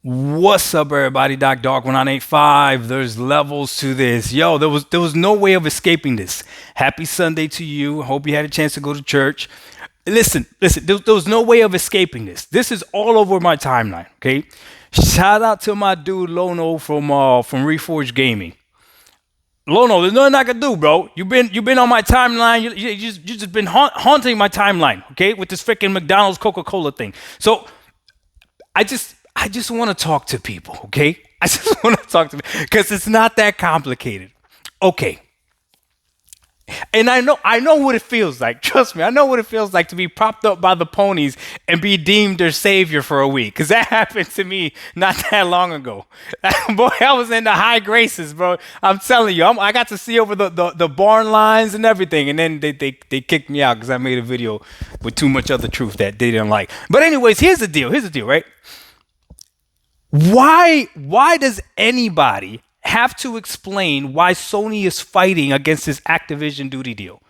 What's up, everybody? Dog 1985. There's levels to this. Yo, there was no way of escaping this. Happy Sunday to you. Hope you had a chance to go to church. Listen. There was no way of escaping this. This is all over my timeline. Okay. Shout out to my dude Lono from Reforged Gaming. Lono, there's nothing I can do, bro. You've been on my timeline. You just been haunting my timeline. Okay, with this freaking McDonald's Coca-Cola thing. So I just want to talk to people, okay? I just want to talk to people because it's not that complicated. Okay. And I know what it feels like. Trust me, I know what it feels like to be propped up by the ponies and be deemed their savior for a week. Because that happened to me not that long ago. Boy, I was in the high graces, bro. I'm telling you, I got to see over the barn lines and everything. And then they kicked me out because I made a video with too much other truth that they didn't like. But anyways, here's the deal, right? Why does anybody have to explain why Sony is fighting against this Activision duty deal?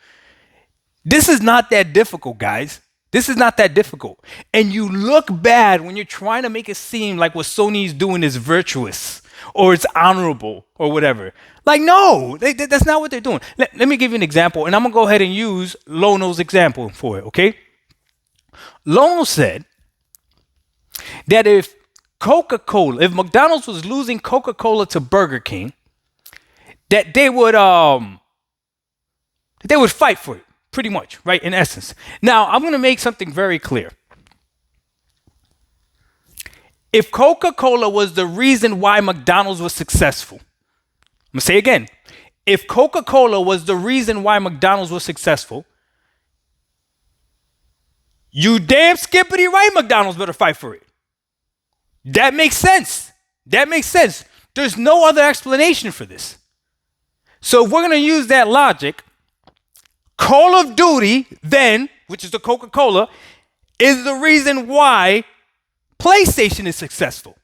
This is not that difficult, guys. This is not that difficult. And you look bad when you're trying to make it seem like what Sony is doing is virtuous or it's honorable or whatever. Like, no, that's not what they're doing. Let me give you an example, and I'm going to go ahead and use Lono's example for it, okay? Lono said that if McDonald's was losing Coca-Cola to Burger King, that they would fight for it, pretty much, right? In essence. Now, I'm going to make something very clear. If Coca-Cola was the reason why McDonald's was successful, I'm going to say again, if Coca-Cola was the reason why McDonald's was successful, you damn skippity right, McDonald's better fight for it. That makes sense. There's no other explanation for this. So if we're going to use that logic, Call of Duty, then, which is the Coca-Cola, is the reason why PlayStation is successful.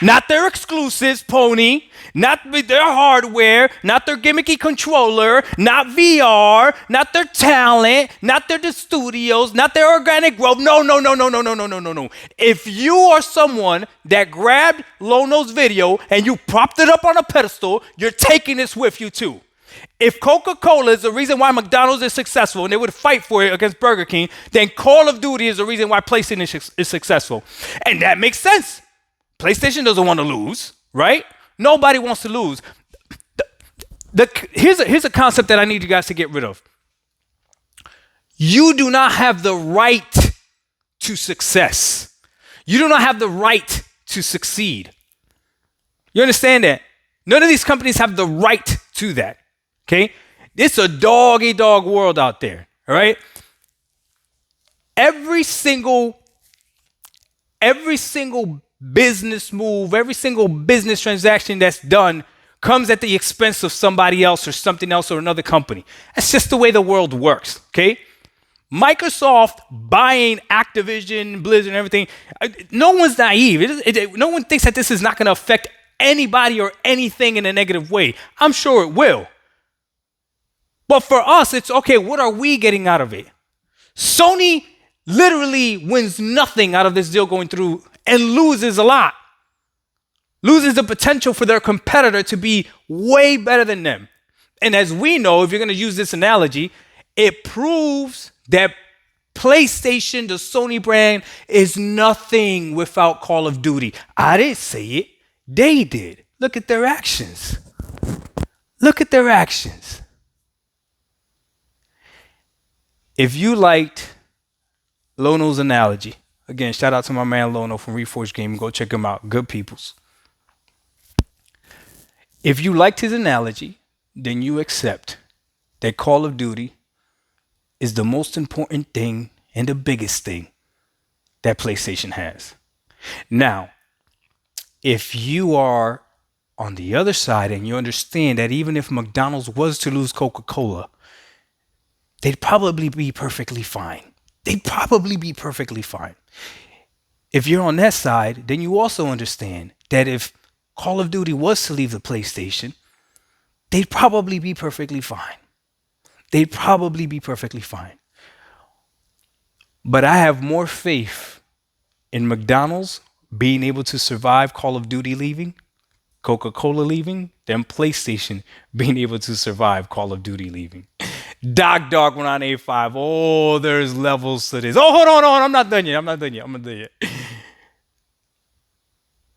Not their exclusives, Pony, not their hardware, not their gimmicky controller, not VR, not their talent, not the studios, not their organic growth. No. If you are someone that grabbed Lono's video and you propped it up on a pedestal, you're taking this with you too. If Coca-Cola is the reason why McDonald's is successful and they would fight for it against Burger King, then Call of Duty is the reason why PlayStation is successful. And that makes sense. PlayStation doesn't want to lose, right? Nobody wants to lose. Here's a concept that I need you guys to get rid of. You do not have the right to success. You do not have the right to succeed. You understand that? None of these companies have the right to that, okay? It's a dog-eat-dog world out there, all right? Every single business move, every single business transaction that's done comes at the expense of somebody else or something else or another company. That's just the way the world works, okay? Microsoft buying Activision, Blizzard, and everything, no one's naive. No one thinks that this is not going to affect anybody or anything in a negative way. I'm sure it will. But for us, it's okay, what are we getting out of it? Sony literally wins nothing out of this deal going through and loses a lot. Loses the potential for their competitor to be way better than them. And as we know, if you're going to use this analogy, it proves that PlayStation, the Sony brand, is nothing without Call of Duty. I didn't say it. They did. Look at their actions. If you liked Lono's analogy, again, shout out to my man Lono from Reforged Gaming. Go check him out. Good peoples. If you liked his analogy, then you accept that Call of Duty is the most important thing and the biggest thing that PlayStation has. Now, if you are on the other side and you understand that even if McDonald's was to lose Coca-Cola, they'd probably be perfectly fine. If you're on that side, then you also understand that if Call of Duty was to leave the PlayStation, they'd probably be perfectly fine. But I have more faith In McDonald's being able to survive Call of Duty leaving, Coca-Cola leaving, then PlayStation being able to survive Call of Duty leaving. Dog 1985. Oh, there's levels to this. Oh, hold on. I'm not done yet. I'm not done yet.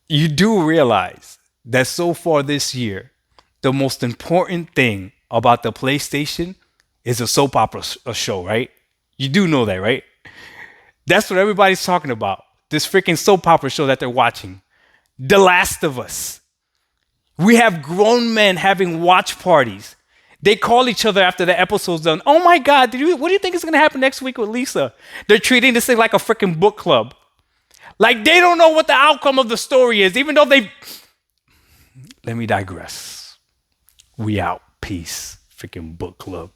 You do realize that so far this year, the most important thing about the PlayStation is a soap opera show, right? You do know that, right? That's what everybody's talking about. This freaking soap opera show that they're watching. The Last of Us. We have grown men having watch parties. They call each other after the episode's done. Oh my God, what do you think is going to happen next week with Lisa? They're treating this thing like a freaking book club. Like they don't know what the outcome of the story is, even though they... Let me digress. We out. Peace. Freaking book club.